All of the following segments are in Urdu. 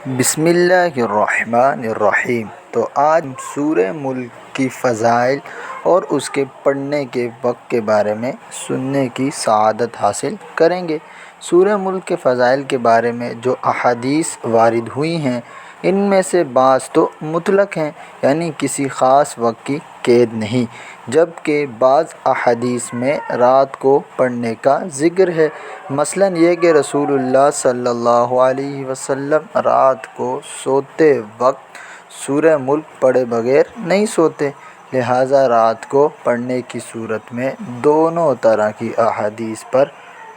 بسم اللہ الرحمن الرحیم۔ تو آج سورہ ملک کی فضائل اور اس کے پڑھنے کے وقت کے بارے میں سننے کی سعادت حاصل کریں گے۔ سورہ ملک کے فضائل کے بارے میں جو احادیث وارد ہوئی ہیں ان میں سے بعض تو مطلق ہیں، یعنی کسی خاص وقت کی قید نہیں، جبکہ بعض احادیث میں رات کو پڑھنے کا ذکر ہے۔ مثلاً یہ کہ رسول اللہ صلی اللہ علیہ وسلم رات کو سوتے وقت سورہ ملک پڑھے بغیر نہیں سوتے، لہٰذا رات کو پڑھنے کی صورت میں دونوں طرح کی احادیث پر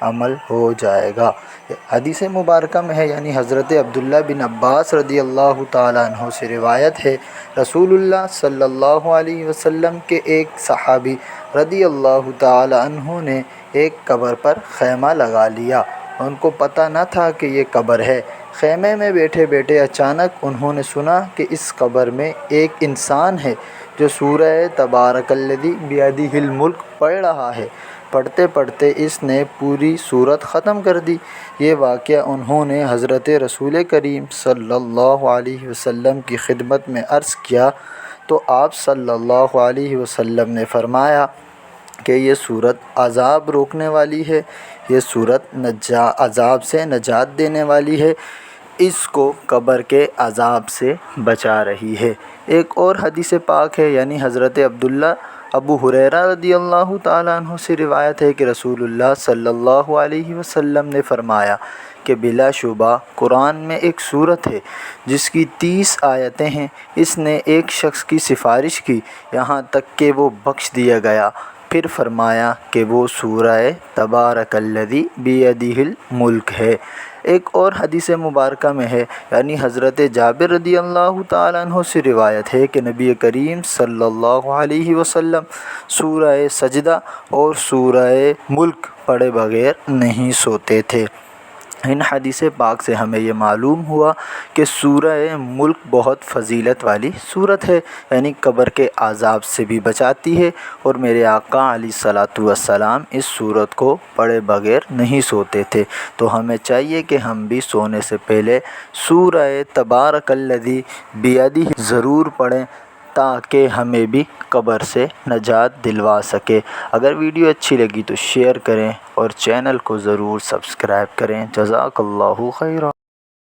عمل ہو جائے گا۔ حدیث مبارکہ میں ہے، یعنی حضرت عبداللہ بن عباس رضی اللہ تعالیٰ عنہ سے روایت ہے، رسول اللہ صلی اللہ علیہ وسلم کے ایک صحابی رضی اللہ تعالیٰ عنہ نے ایک قبر پر خیمہ لگا لیا۔ ان کو پتہ نہ تھا کہ یہ قبر ہے۔ خیمے میں بیٹھے بیٹھے اچانک انہوں نے سنا کہ اس قبر میں ایک انسان ہے جو سورہ تبارک الذی بیدہ الملک پڑھ رہا ہے۔ پڑھتے پڑھتے اس نے پوری سورت ختم کر دی۔ یہ واقعہ انہوں نے حضرت رسول کریم صلی اللہ علیہ وسلم کی خدمت میں عرض کیا تو آپ صلی اللہ علیہ وسلم نے فرمایا کہ یہ سورت عذاب روکنے والی ہے، یہ سورت عذاب سے نجات دینے والی ہے، اس کو قبر کے عذاب سے بچا رہی ہے۔ ایک اور حدیث پاک ہے، یعنی حضرت ابو ہریرہ رضی اللہ تعالیٰ عنہ سے روایت ہے کہ رسول اللہ صلی اللہ علیہ وسلم نے فرمایا کہ بلا شبہ قرآن میں ایک سورت ہے جس کی 30 آیتیں ہیں، اس نے ایک شخص کی سفارش کی یہاں تک کہ وہ بخش دیا گیا، پھر فرمایا کہ وہ سورہ تبارک الذی بیدہ الملک ہے۔ ایک اور حدیث مبارکہ میں ہے، یعنی حضرت جابر رضی اللہ تعالیٰ عنہ سے روایت ہے کہ نبی کریم صلی اللہ علیہ وسلم سورہ سجدہ اور سورہ ملک پڑھے بغیر نہیں سوتے تھے۔ ان حدیث پاک سے ہمیں یہ معلوم ہوا کہ سورہ ملک بہت فضیلت والی سورت ہے، یعنی قبر کے عذاب سے بھی بچاتی ہے، اور میرے آقا علیہ الصلاۃ والسلام اس سورت کو پڑھے بغیر نہیں سوتے تھے۔ تو ہمیں چاہیے کہ ہم بھی سونے سے پہلے سورہ تبارک الذی بیدہ ضرور پڑھیں تاکہ ہمیں بھی قبر سے نجات دلوا سکے۔ اگر ویڈیو اچھی لگی تو شیئر کریں اور چینل کو ضرور سبسکرائب کریں۔ جزاک اللہ خیرا۔